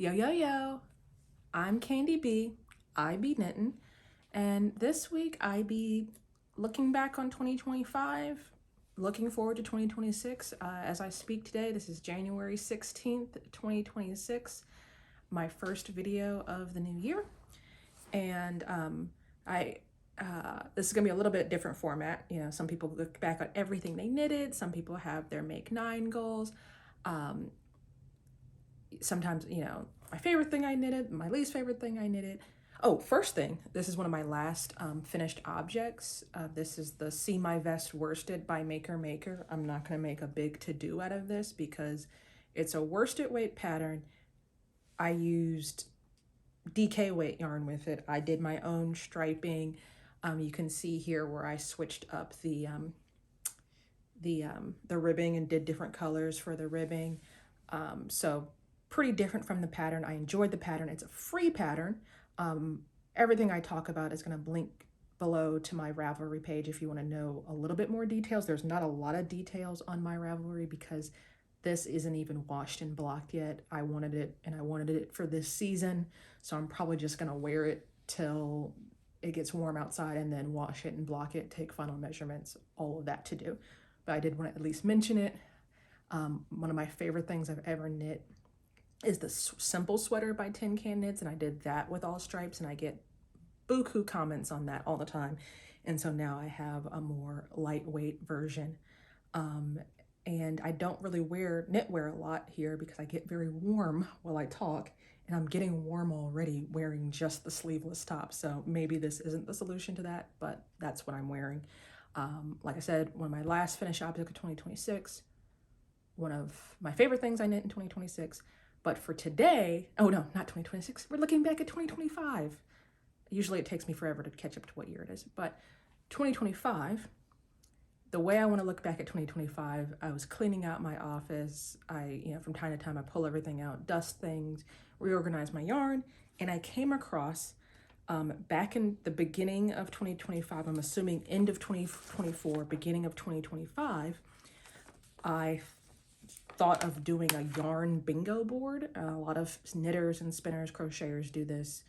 Yo, I'm Candy B. I be knitting, and this week I be looking back on 2025, looking forward to 2026. As I speak today, this is January 16th, 2026, my first video of the new year, and I this is gonna be a little bit different format. You know, some people look back on everything they knitted, some people have their Make 9 goals. Sometimes, my favorite thing I knitted, my least favorite thing I knitted. Oh, first thing, this is one of my last finished objects. This is the See My Vest Worsted by Maker Maker. I'm not going to make a big to-do out of this because it's a worsted weight pattern. I used DK weight yarn with it. I did my own striping. You can see here where I switched up the ribbing and did different colors for the ribbing. So pretty different from the pattern. I enjoyed the pattern. It's a free pattern. Everything I talk about is going to link below to my Ravelry page if you want to know a little bit more details. There's not a lot of details on my Ravelry because this isn't even washed and blocked yet. I wanted it, and I wanted it for this season, so I'm probably just going to wear it till it gets warm outside and then wash it and block it, take final measurements, all of that to do. But I did want to at least mention it. One of my favorite things I've ever knit is the Simple Sweater by Tin Can Knits, and I did that with all stripes, and I get buku comments on that all the time. And so now I have a more lightweight version. And I don't really wear knitwear a lot here because I get very warm while I talk, and I'm getting warm already wearing just the sleeveless top. So maybe this isn't the solution to that, but that's what I'm wearing. Like I said, one of my last finished objects of 2026, one of my favorite things I knit in 2026. But for today, oh no, not 2026, we're looking back at 2025. Usually it takes me forever to catch up to what year it is, but 2025, the way I want to look back at 2025, I was cleaning out my office. From time to time, I pull everything out, dust things, reorganize my yarn, and I came across back in the beginning of 2025, I'm assuming end of 2024, beginning of 2025, I thought of doing a yarn bingo board. A lot of knitters and spinners, crocheters do this.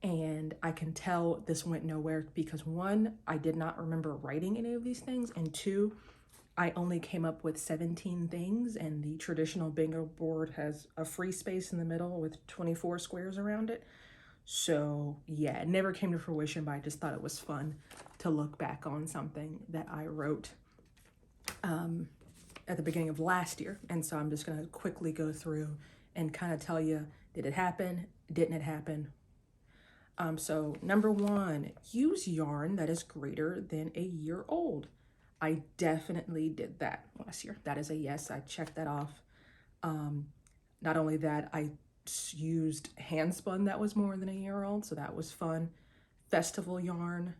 And I can tell this went nowhere because one, I did not remember writing any of these things. And two, I only came up with 17 things, and the traditional bingo board has a free space in the middle with 24 squares around it. So yeah, it never came to fruition, but I just thought it was fun to look back on something that I wrote at the beginning of last year. And so I'm just going to quickly go through and kind of tell you, did it happen? Didn't it happen? So number one, use yarn that is greater than a year old. I definitely did that last year. That is a yes. I checked that off. Not only that, I used hand spun that was more than a year old, so that was fun. Festival yarn,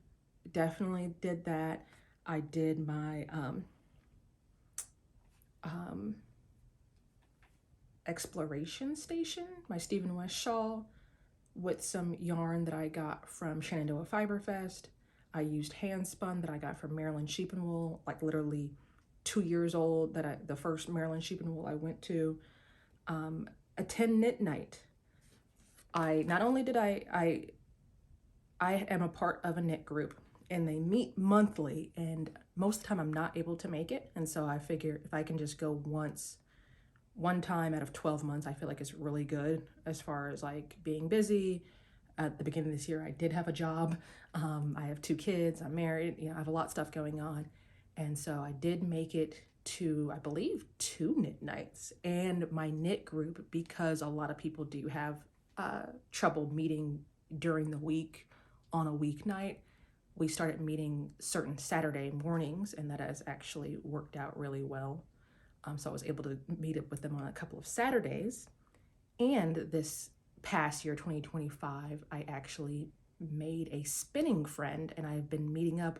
definitely did that. I did my exploration station, my Stephen West shawl, with some yarn that I got from Shenandoah Fiber Fest. I used hand spun that I got from Maryland Sheep and Wool, like literally 2 years old, the first Maryland Sheep and Wool I went to. Attend knit night. Not only did I am a part of a knit group, and they meet monthly, and most of the time I'm not able to make it. And so I figure if I can just go one time out of 12 months, I feel like it's really good as far as like being busy. At the beginning of this year, I did have a job. I have 2 kids, I'm married, I have a lot of stuff going on. And so I did make it to, I believe, 2 knit nights and my knit group, because a lot of people do have trouble meeting during the week on a weeknight. We started meeting certain Saturday mornings, and that has actually worked out really well. So I was able to meet up with them on a couple of Saturdays. And this past year, 2025, I actually made a spinning friend, and I've been meeting up.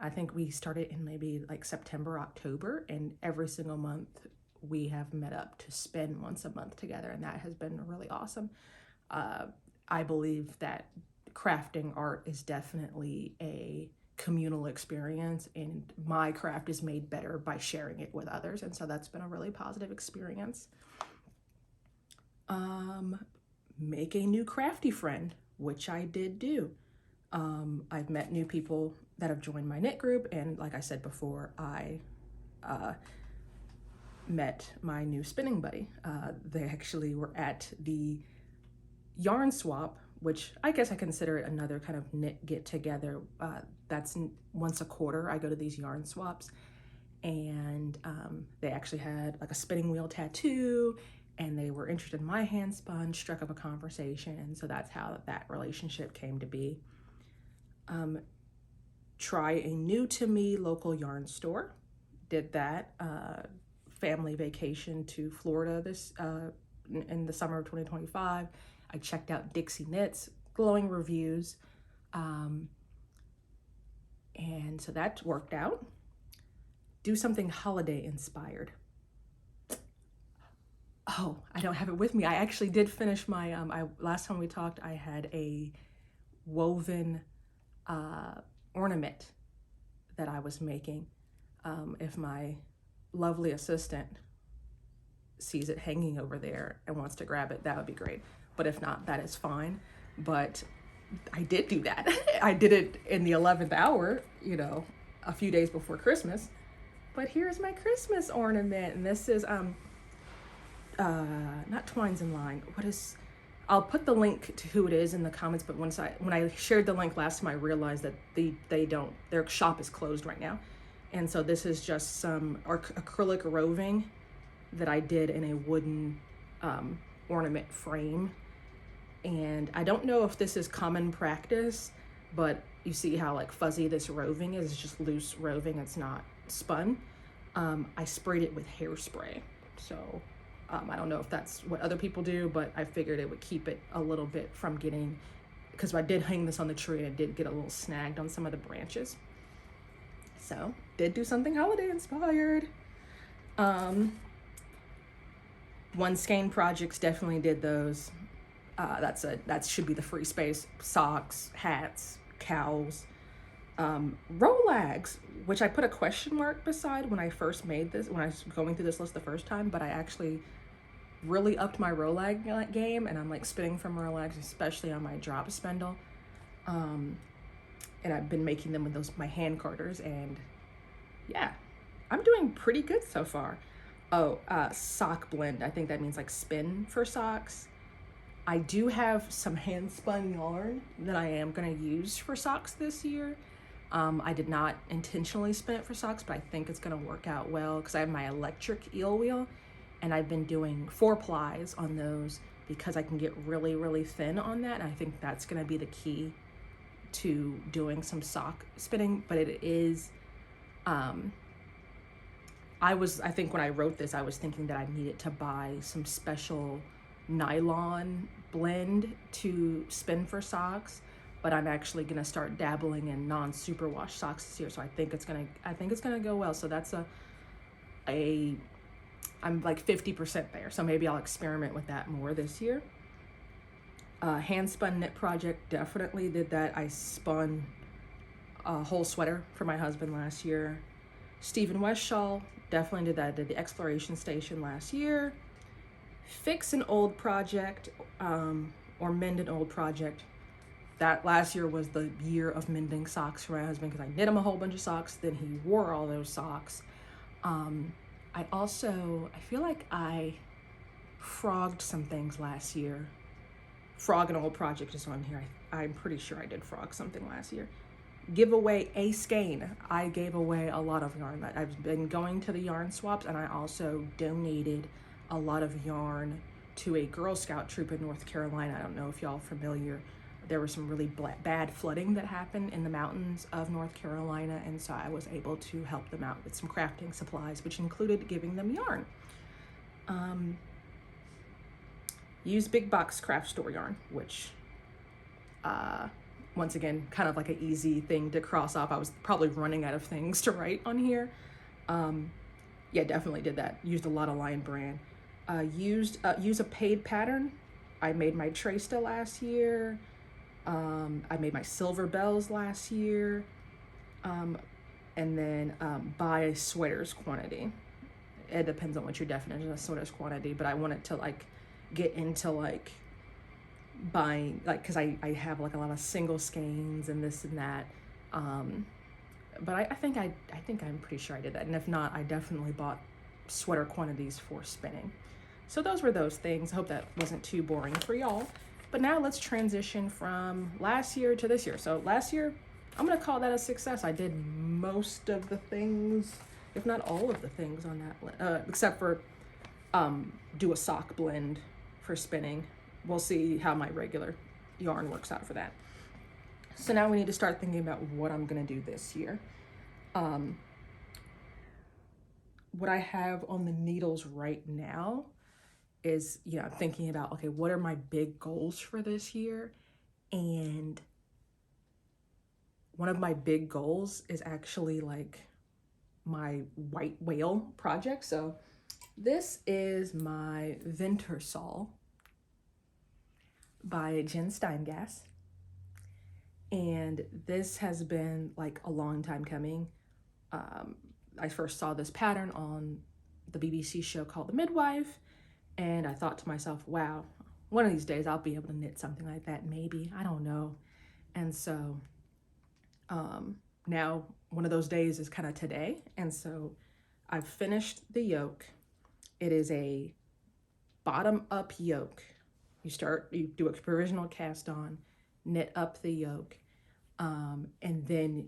I think we started in maybe like September, October, and every single month we have met up to spin once a month together, and that has been really awesome. I believe that crafting art is definitely a communal experience, and my craft is made better by sharing it with others, and so that's been a really positive experience. Make a new crafty friend, which I did do. I've met new people that have joined my knit group, and like I said before, I met my new spinning buddy. They actually were at the yarn swap, which I guess I consider it another kind of knit get together. That's once a quarter. I go to these yarn swaps, and they actually had like a spinning wheel tattoo, and they were interested in my hand spun, struck up a conversation, and so that's how that relationship came to be. Try a new to me local yarn store. Did that. Family vacation to Florida this in the summer of 2025. I checked out Dixie Knits, glowing reviews, and so that worked out. Do something holiday inspired. Oh, I don't have it with me. I actually did finish my, last time we talked, I had a woven ornament that I was making. If my lovely assistant sees it hanging over there and wants to grab it, that would be great. But if not, that is fine. But I did do that. I did it in the 11th hour, you know, a few days before Christmas. But here's my Christmas ornament, and this is not Twines in Line. What is? I'll put the link to who it is in the comments. But when I shared the link last time, I realized that their shop is closed right now, and so this is just some acrylic roving that I did in a wooden ornament frame. And I don't know if this is common practice, but you see how like fuzzy this roving is. It's just loose roving. It's not spun. I sprayed it with hairspray. So I don't know if that's what other people do, but I figured it would keep it a little bit from getting, because I did hang this on the tree and it did get a little snagged on some of the branches. So did do something holiday inspired. One Skein Projects definitely did those. That should be the free space. Socks, hats, cowls, Rolags, which I put a question mark beside when I first made this, when I was going through this list the first time, but I actually really upped my Rolag game, and I'm like spinning from Rolags, especially on my drop spindle. And I've been making them with my hand carders, and yeah, I'm doing pretty good so far. Oh, sock blend. I think that means like spin for socks. I do have some hand spun yarn that I am going to use for socks this year. I did not intentionally spin it for socks, but I think it's going to work out well because I have my electric eel wheel, and I've been doing 4 plies on those because I can get really, really thin on that. And I think that's going to be the key to doing some sock spinning. But it is, I think when I wrote this, I was thinking that I needed to buy some special nylon blend to spin for socks, but I'm actually gonna start dabbling in non-superwash socks this year, so I think it's gonna go well. So that's I'm like 50% there, so maybe I'll experiment with that more this year. Hand spun knit project, definitely did that. I spun a whole sweater for my husband last year. Stephen West shawl, definitely did that. I did the exploration station last year. Fix an old project, or mend an old project. That last year was the year of mending socks for my husband because I knit him a whole bunch of socks, then he wore all those socks. I feel like I frogged some things last year. Frog an old project is on here. I'm pretty sure I did frog something last year. Give away a skein. I gave away a lot of yarn. I've been going to the yarn swaps, and I also donated a lot of yarn to a Girl Scout troop in North Carolina. I don't know if y'all are familiar. There was some really bad flooding that happened in the mountains of North Carolina, and so I was able to help them out with some crafting supplies, which included giving them yarn. Use big box craft store yarn, which once again, kind of like an easy thing to cross off. I was probably running out of things to write on here. Yeah, definitely did that. Used a lot of Lion Brand. Use a paid pattern. I made my Trista last year. I made my silver bells last year. And then buy sweaters quantity. It depends on what your definition of sweaters quantity, but I wanted to like get into like buying, like, because I have like a lot of single skeins and this and that. But I think I'm pretty sure I did that. And if not, I definitely bought sweater quantities for spinning. So those were those things. I hope that wasn't too boring for y'all. But now let's transition from last year to this year. So last year, I'm gonna call that a success. I did most of the things, if not all of the things on that, except for do a sock blend for spinning. We'll see how my regular yarn works out for that. So now we need to start thinking about what I'm gonna do this year. What I have on the needles right now is, you know, thinking about, okay, what are my big goals for this year? And one of my big goals is actually like my white whale project. So this is my Vintersol by Jen Steingass. And this has been like a long time coming. I first saw this pattern on the BBC show called The Midwife, and I thought to myself, wow, one of these days I'll be able to knit something like that, maybe, I don't know. And so now one of those days is kind of today. And so I've finished the yoke. It is a bottom up yoke. You do a provisional cast on, knit up the yoke, and then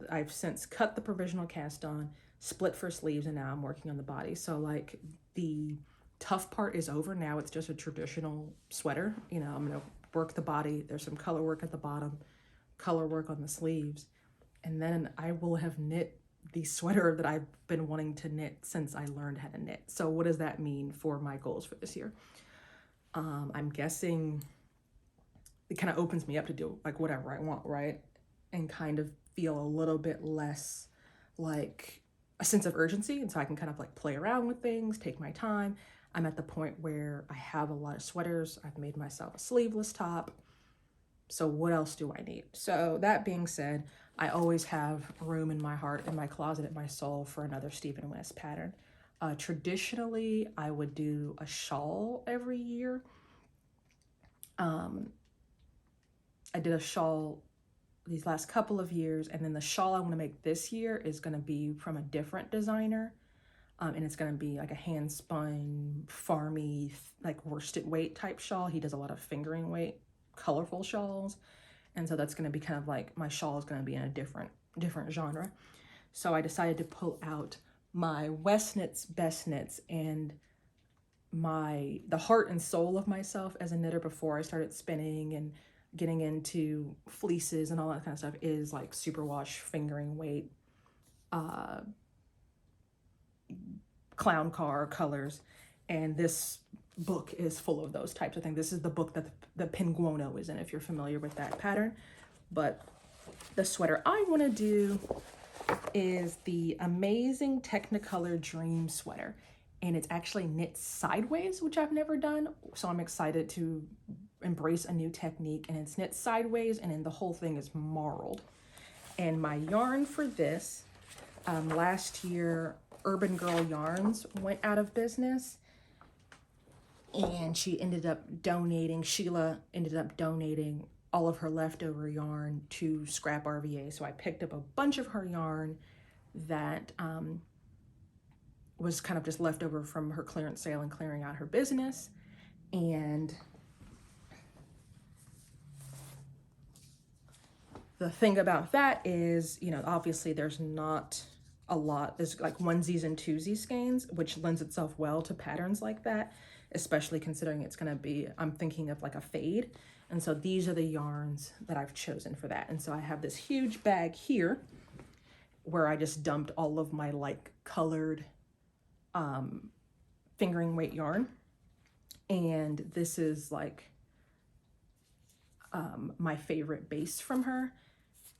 I've since cut the provisional cast on, split for sleeves, and now I'm working on the body. So like the tough part is over now. It's just a traditional sweater. You know, I'm gonna work the body. There's some color work at the bottom, color work on the sleeves, and then I will have knit the sweater that I've been wanting to knit since I learned how to knit. So what does that mean for my goals for this year? I'm guessing it kind of opens me up to do like whatever I want, right? And kind of feel a little bit less like a sense of urgency. And so I can kind of like play around with things, take my time. I'm at the point where I have a lot of sweaters. I've made myself a sleeveless top. So what else do I need? So that being said, I always have room in my heart, in my closet, in my soul for another Stephen West pattern. Traditionally, I would do a shawl every year. I did a shawl these last couple of years, and then the shawl I want to make this year is going to be from a different designer, and it's going to be like a hand spun, farmy, like worsted weight type shawl. He does a lot of fingering weight, colorful shawls, and so that's going to be kind of like my shawl is going to be in a different genre. So I decided to pull out my West Knits Best Knits and the heart and soul of myself as a knitter before I started spinning and getting into fleeces and all that kind of stuff is like superwash, fingering weight, clown car colors. And this book is full of those types of things. This is the book that the Pinguono is in, if you're familiar with that pattern. But the sweater I want to do is the amazing Technicolor Dream Sweater. And it's actually knit sideways, which I've never done. So I'm excited to embrace a new technique, and it's knit sideways, and then the whole thing is marled. And my yarn for this, last year, Urban Girl Yarns went out of business, and Sheila ended up donating all of her leftover yarn to Scrap RVA. So I picked up a bunch of her yarn that was kind of just leftover from her clearance sale and clearing out her business. And the thing about that is, you know, obviously there's not a lot. There's like onesies and twosies skeins, which lends itself well to patterns like that, especially considering it's going to be, I'm thinking of like a fade. And so these are the yarns that I've chosen for that. And so I have this huge bag here where I just dumped all of my like colored fingering weight yarn. And this is like my favorite base from her.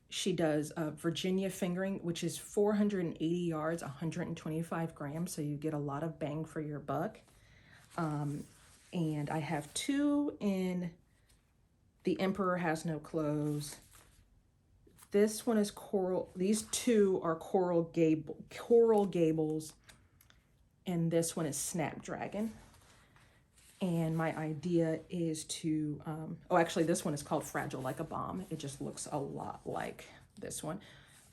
She does Virginia fingering, which is 480 yards, 125 grams. So you get a lot of bang for your buck. And I have two in The Emperor Has No Clothes. This one is coral. These two are Coral Gables. And this one is Snapdragon. And my idea is to, oh, actually this one is called Fragile Like a Bomb. It just looks a lot like this one.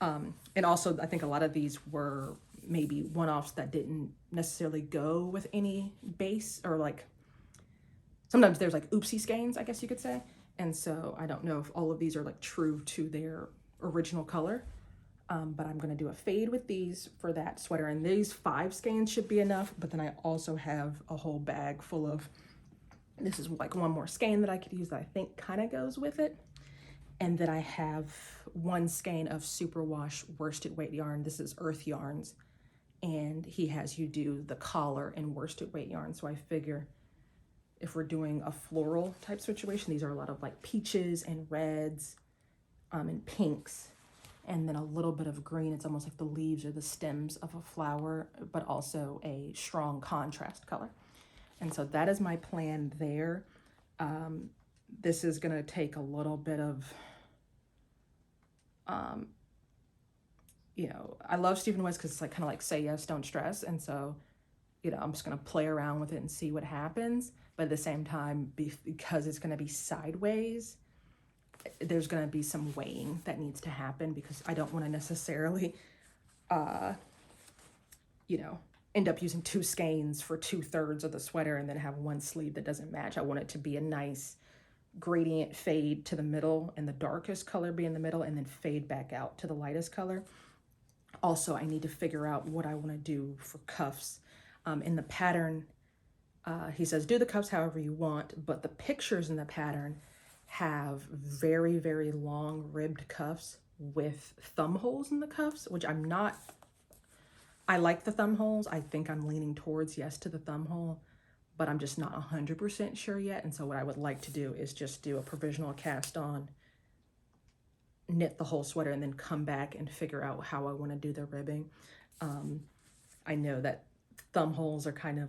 And also I think a lot of these were maybe one-offs that didn't necessarily go with any base, or like sometimes there's like oopsie skeins, I guess you could say. And so I don't know if all of these are like true to their original color. But I'm going to do a fade with these for that sweater, and these 5 skeins should be enough. But then I also have a whole bag full of, this is like one more skein that I could use that I think kind of goes with it. And then I have 1 skein of superwash worsted weight yarn. This is Earth Yarns, and he has you do the collar in worsted weight yarn. So I figure if we're doing a floral type situation, these are a lot of like peaches and reds and pinks, and then a little bit of green. It's almost like the leaves or the stems of a flower, but also a strong contrast color. And so that is my plan there. This is gonna take a little bit of, you know, I love Stephen West because it's like kind of like say yes, don't stress. And so, you know, I'm just gonna play around with it and see what happens. But at the same time, because it's gonna be sideways, there's going to be some weighing that needs to happen, because I don't want to necessarily, you know, end up using 2 skeins for 2/3 of the sweater and then have 1 sleeve that doesn't match. I want it to be a nice gradient fade to the middle, and the darkest color be in the middle, and then fade back out to the lightest color. Also, I need to figure out what I want to do for cuffs. In the pattern, he says, do the cuffs however you want, but the pictures in the pattern have very, very long ribbed cuffs with thumb holes in the cuffs, which I'm not, I like the thumb holes. I think I'm leaning towards yes to the thumb hole, but I'm just not 100% sure yet. And so what I would like to do is just do a provisional cast on, knit the whole sweater, and then come back and figure out how I want to do the ribbing. I know that thumb holes are kind of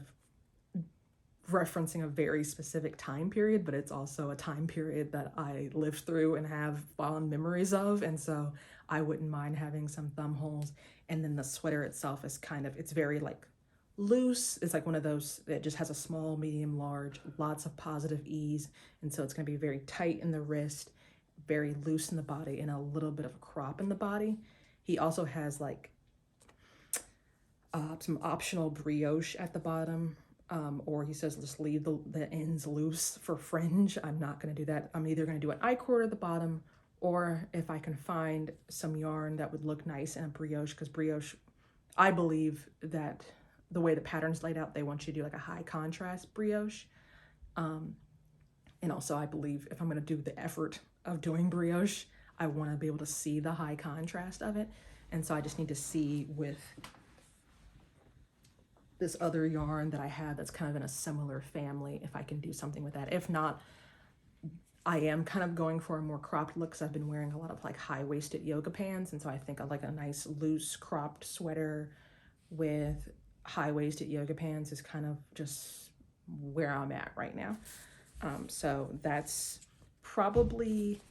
referencing a very specific time period, but it's also a time period that I lived through and have fond memories of. And so I wouldn't mind having some thumb holes. And then the sweater itself is kind of, it's very like loose. It's like one of those that just has a small, medium, large, lots of positive ease. And so it's going to be very tight in the wrist, very loose in the body, and a little bit of a crop in the body. He also has like some optional brioche at the bottom. Or he says, just leave the ends loose for fringe. I'm not going to do that. I'm either going to do an I-cord at the bottom, or if I can find some yarn that would look nice in a brioche, because brioche, I believe that the way the pattern's laid out, they want you to do like a high contrast brioche. And also I believe if I'm going to do the effort of doing brioche, I want to be able to see the high contrast of it. And so I just need to see with this other yarn that I have that's kind of in a similar family, if I can do something with that. If not, I am kind of going for a more cropped look, because I've been wearing a lot of like high-waisted yoga pants, and so I think I like a nice loose cropped sweater with high-waisted yoga pants is kind of just where I'm at right now. So that's probably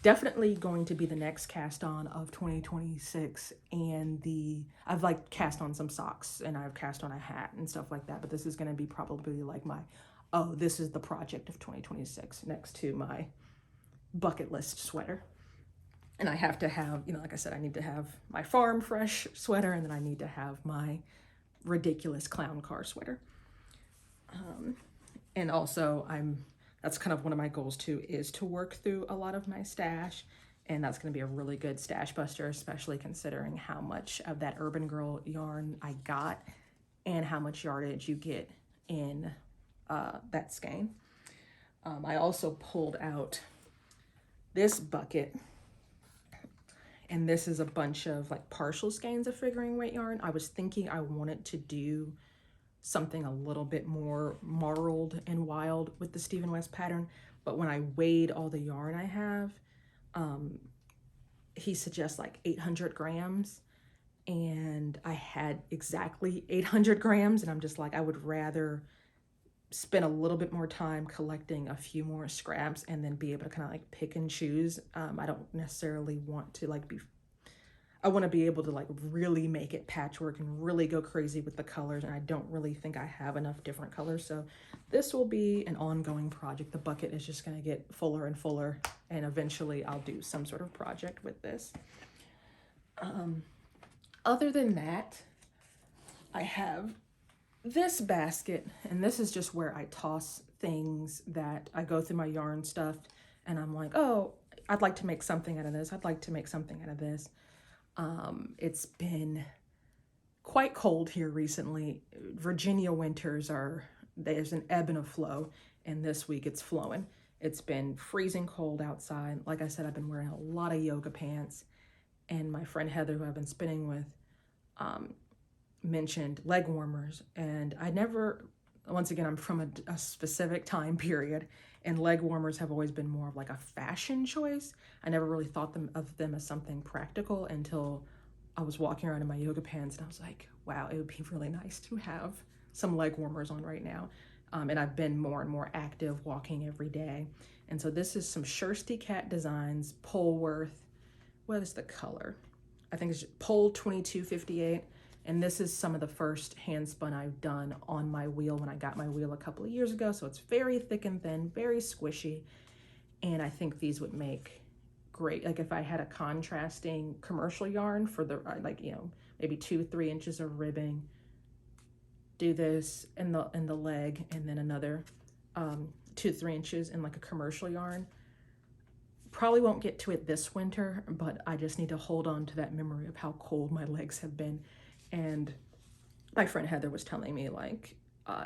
definitely going to be the next cast on of 2026. And I've like cast on some socks, and I've cast on a hat and stuff like that, but this is going to be probably like my, oh, this is the project of 2026 next to my bucket list sweater. And I have to have, you know, like I said, I need to have my farm fresh sweater, and then I need to have my ridiculous clown car sweater. And also that's kind of one of my goals too, is to work through a lot of my stash. And that's going to be a really good stash buster, especially considering how much of that Urban Girl yarn I got and how much yardage you get in that skein. I also pulled out this bucket, and this is a bunch of like partial skeins of figuring weight yarn. I was thinking I wanted to do something a little bit more marled and wild with the Stephen West pattern, but when I weighed all the yarn I have, he suggests like 800 grams, and I had exactly 800 grams, and I'm just like, I would rather spend a little bit more time collecting a few more scraps and then be able to kind of like pick and choose. I don't necessarily want to like I want to be able to like really make it patchwork and really go crazy with the colors, and I don't really think I have enough different colors. So this will be an ongoing project. The bucket is just going to get fuller and fuller, and eventually I'll do some sort of project with this. Other than that, I have this basket, and this is just where I toss things that I go through my yarn stuff and I'm like, oh, I'd like to make something out of this. I'd like to make something out of this. It's been quite cold here recently. Virginia winters there's an ebb and a flow, and this week it's flowing. It's been freezing cold outside. Like I said, I've been wearing a lot of yoga pants, and my friend Heather, who I've been spinning with, mentioned leg warmers, and I never, once again, I'm from a specific time period, and leg warmers have always been more of like a fashion choice. I never really thought of them as something practical until I was walking around in my yoga pants, and I was like, wow, it would be really nice to have some leg warmers on right now. And I've been more and more active walking every day. And so this is some Shirsty Cat Designs Polworth. What is the color? I think it's Pole 2258. And this is some of the first hand spun I've done on my wheel when I got my wheel a couple of years ago. So it's very thick and thin, very squishy. And I think these would make great, like if I had a contrasting commercial yarn for the, like, you know, maybe 2-3 inches of ribbing, do this in the leg, and then another 2-3 inches in like a commercial yarn. Probably won't get to it this winter, but I just need to hold on to that memory of how cold my legs have been. And my friend Heather was telling me like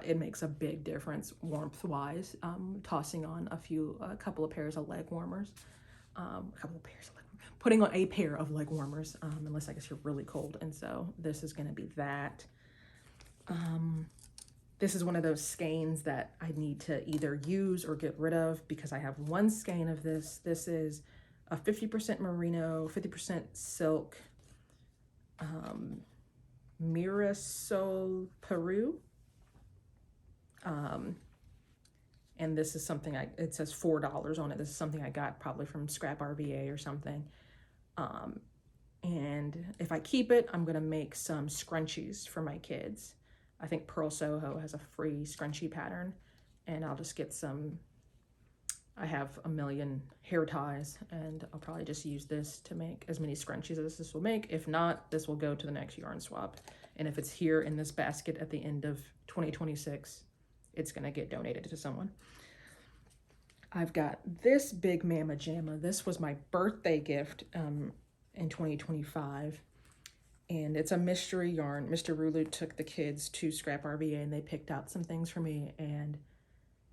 it makes a big difference warmth wise, tossing on a couple of pairs of leg warmers, putting on a pair of leg warmers, unless I guess you're really cold. And so this is going to be that. This is one of those skeins that I need to either use or get rid of, because I have one skein of this. This is a 50% merino, 50% silk, Mirasol Peru. And this is something it says $4 on it. This is something I got probably from Scrap RVA or something. And if I keep it, I'm gonna make some scrunchies for my kids. I think Pearl Soho has a free scrunchie pattern, and I'll just get some. I have a million hair ties, and I'll probably just use this to make as many scrunchies as this will make. If not, this will go to the next yarn swap. And if it's here in this basket at the end of 2026, it's gonna get donated to someone. I've got this big Mama Jamma. This was my birthday gift in 2025. And it's a mystery yarn. Mr. Rulu took the kids to Scrap RVA and they picked out some things for me, and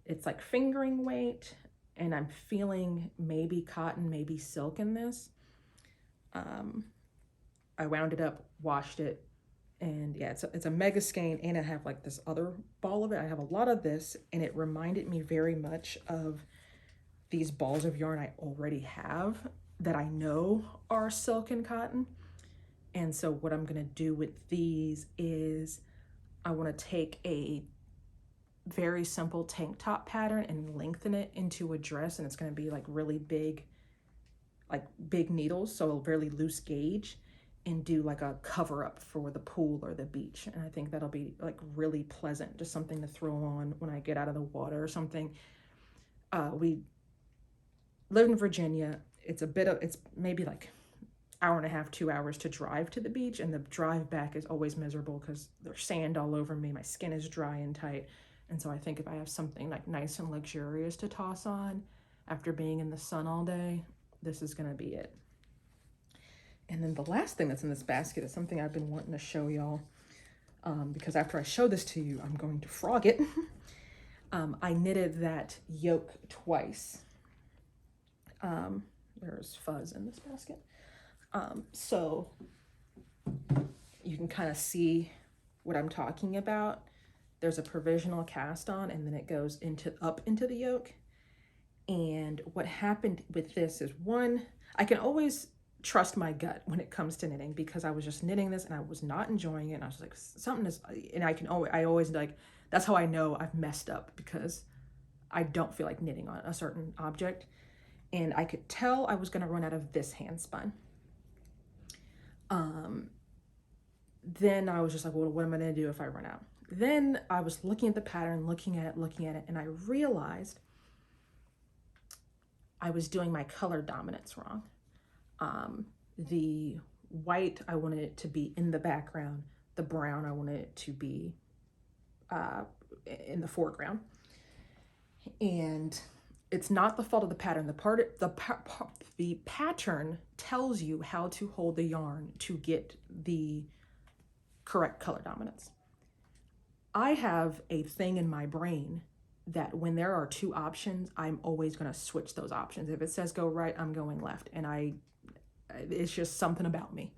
it's like fingering weight, and I'm feeling maybe cotton, maybe silk in this. I wound it up, washed it, and yeah, it's a mega skein, and I have like this other ball of it. I have a lot of this, and it reminded me very much of these balls of yarn I already have that I know are silk and cotton. And so what I'm gonna do with these is I wanna take a very simple tank top pattern and lengthen it into a dress, and it's gonna be like really big, like big needles, so a very loose gauge, and do like a cover up for the pool or the beach. And I think that'll be like really pleasant, just something to throw on when I get out of the water or something. We live in Virginia. It's maybe like hour and a half, 2 hours to drive to the beach, and the drive back is always miserable because there's sand all over me. My skin is dry and tight. And so I think if I have something like nice and luxurious to toss on after being in the sun all day, this is gonna be it. And then the last thing that's in this basket is something I've been wanting to show y'all, because after I show this to you, I'm going to frog it. I knitted that yoke twice. There's fuzz in this basket. So you can kind of see what I'm talking about. There's a provisional cast on, and then it goes up into the yoke. And what happened with this is, one, I can always trust my gut when it comes to knitting, because I was just knitting this and I was not enjoying it. And I was like, something is, and I always like, that's how I know I've messed up, because I don't feel like knitting on a certain object. And I could tell I was going to run out of this hand spun. Then I was just like, well, what am I going to do if I run out? Then I was looking at the pattern, looking at it, and I realized I was doing my color dominance wrong. The white, I wanted it to be in the background. The brown, I wanted it to be in the foreground. And it's not the fault of the pattern. The pattern tells you how to hold the yarn to get the correct color dominance. I have a thing in my brain that when there are two options, I'm always going to switch those options. If it says go right, I'm going left. And it's just something about me.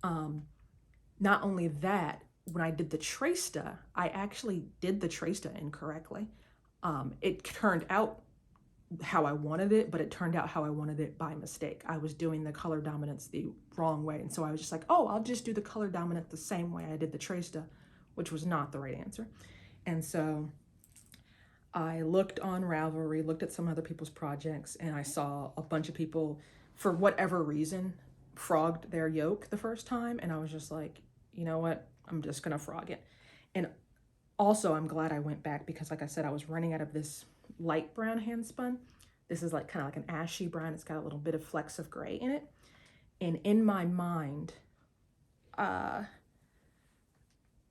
Not only that, when I did the traceta, I actually did the traceta incorrectly. It turned out how I wanted it, but it turned out how I wanted it by mistake. I was doing the color dominance the wrong way. And so I was just like, oh, I'll just do the color dominant the same way I did the traceta, which was not the right answer. And so I looked on Ravelry, looked at some other people's projects, and I saw a bunch of people, for whatever reason, frogged their yoke the first time. And I was just like, you know what? I'm just going to frog it. And also, I'm glad I went back because, like I said, I was running out of this light brown hand spun. This is like kind of like an ashy brown. It's got a little bit of flecks of gray in it. And in my mind,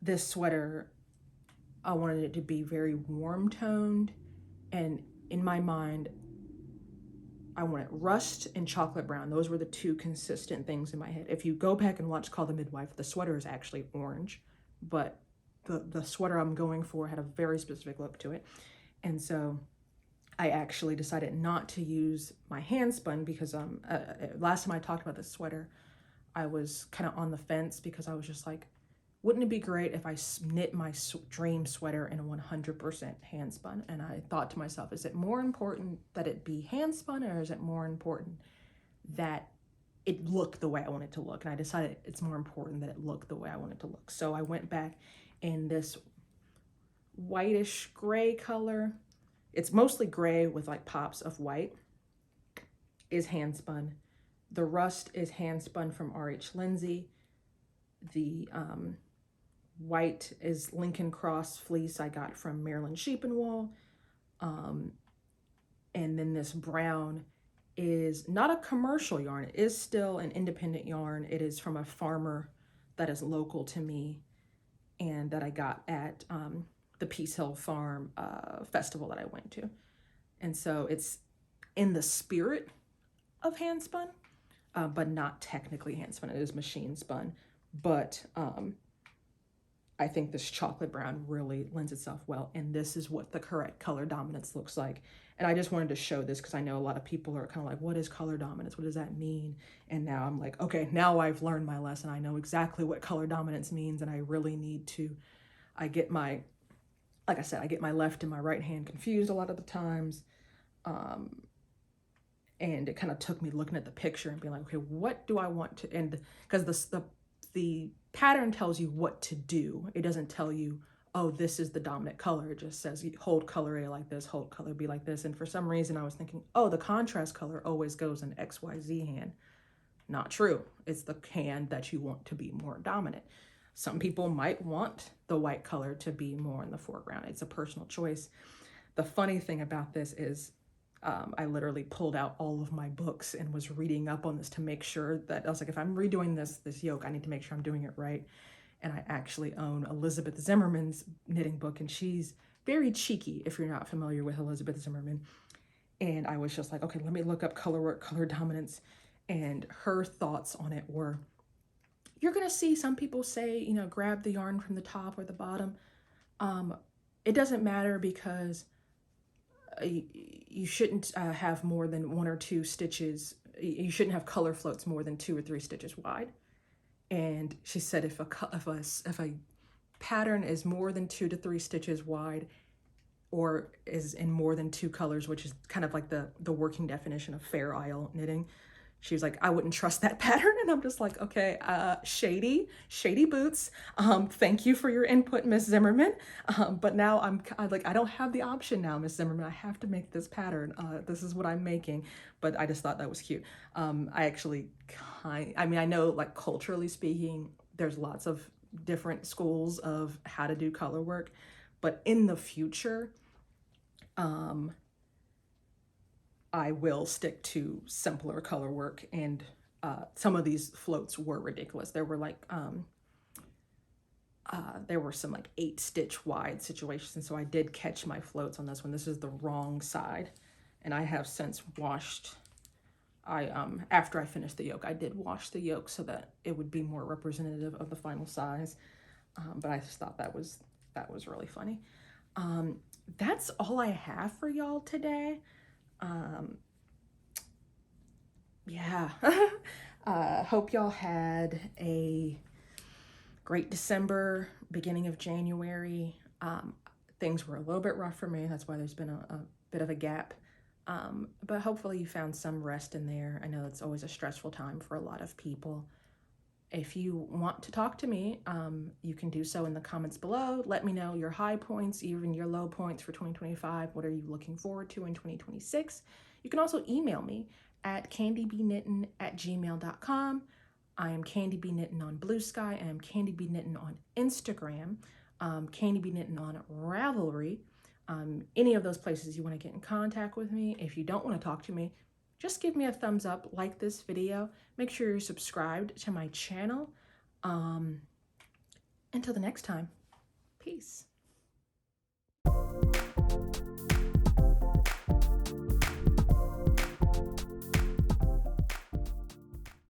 this sweater, I wanted it to be very warm toned. And in my mind, I wanted rust and chocolate brown. Those were the two consistent things in my head. If you go back and watch Call the Midwife, the sweater is actually orange, but the sweater I'm going for had a very specific look to it. And so I actually decided not to use my hand spun because last time I talked about this sweater, I was kind of on the fence because I was just like, wouldn't it be great if I knit my dream sweater in a 100% hand spun? And I thought to myself, is it more important that it be hand spun, or is it more important that it look the way I want it to look? And I decided it's more important that it look the way I want it to look. So I went back in this whitish gray color. It's mostly gray with like pops of white, is hand spun. The rust is hand spun from R.H. Lindsay. The white is Lincoln Cross fleece I got from Maryland Sheep and Wool. And then this brown is not a commercial yarn. It is still an independent yarn. It is from a farmer that is local to me and that I got at the Peace Hill Farm festival that I went to. And so it's in the spirit of hand spun, but not technically hand spun. It is machine spun. But I think this chocolate brown really lends itself well. And this is what the correct color dominance looks like. And I just wanted to show this because I know a lot of people are kind of like, what is color dominance? What does that mean? And now I'm like, okay, now I've learned my lesson. I know exactly what color dominance means. And I really need to, like I said, I get my left and my right hand confused a lot of the times. And it kind of took me looking at the picture and being like, okay, what do I want to, and because the pattern tells you what to do. It doesn't tell you, oh, this is the dominant color. It just says hold color A like this, hold color B like this. And for some reason I was thinking, oh, the contrast color always goes in XYZ hand. Not true. It's the hand that you want to be more dominant. Some people might want the white color to be more in the foreground. It's a personal choice. The funny thing about this is I literally pulled out all of my books and was reading up on this to make sure that, I was like, if I'm redoing this yoke, I need to make sure I'm doing it right. And I actually own Elizabeth Zimmerman's knitting book, and she's very cheeky if you're not familiar with Elizabeth Zimmerman. And I was just like, okay, let me look up color work, color dominance. And her thoughts on it were, you're gonna see some people say, you know, grab the yarn from the top or the bottom. It doesn't matter because you shouldn't have more than 1 or 2 stitches. You shouldn't have color floats more than 2 or 3 stitches wide. And she said if a pattern is more than 2 to 3 stitches wide, or is in more than 2 colors, which is kind of like the working definition of Fair Isle knitting, She was like, I wouldn't trust that pattern. And I'm just like, okay, shady boots. Thank you for your input, Miss Zimmerman. But now I like, I don't have the option now, Miss Zimmerman. I have to make this pattern. This is what I'm making. But I just thought that was cute. I actually I mean, I know like culturally speaking, there's lots of different schools of how to do color work. But in the future, I will stick to simpler color work, and some of these floats were ridiculous. There were like there were some like 8-stitch wide situations, and so I did catch my floats on this one. This is the wrong side, and I have since washed. After I finished the yoke, I did wash the yoke so that it would be more representative of the final size. But I just thought that was really funny. That's all I have for y'all today. Yeah. Hope y'all had a great December, beginning of January. Things were a little bit rough for me. That's why there's been a bit of a gap. But hopefully you found some rest in there. I know it's always a stressful time for a lot of people. If you want to talk to me, you can do so in the comments below. Let me know your high points, even your low points for 2025. What are you looking forward to in 2026? You can also email me at candibknittin@gmail.com. I am candibknittin on Blue Sky. I am candibknittin on Instagram. Candibknittin on Ravelry. Any of those places you want to get in contact with me. If you don't want to talk to me, just give me a thumbs up, like this video. Make sure you're subscribed to my channel. Until the next time, peace.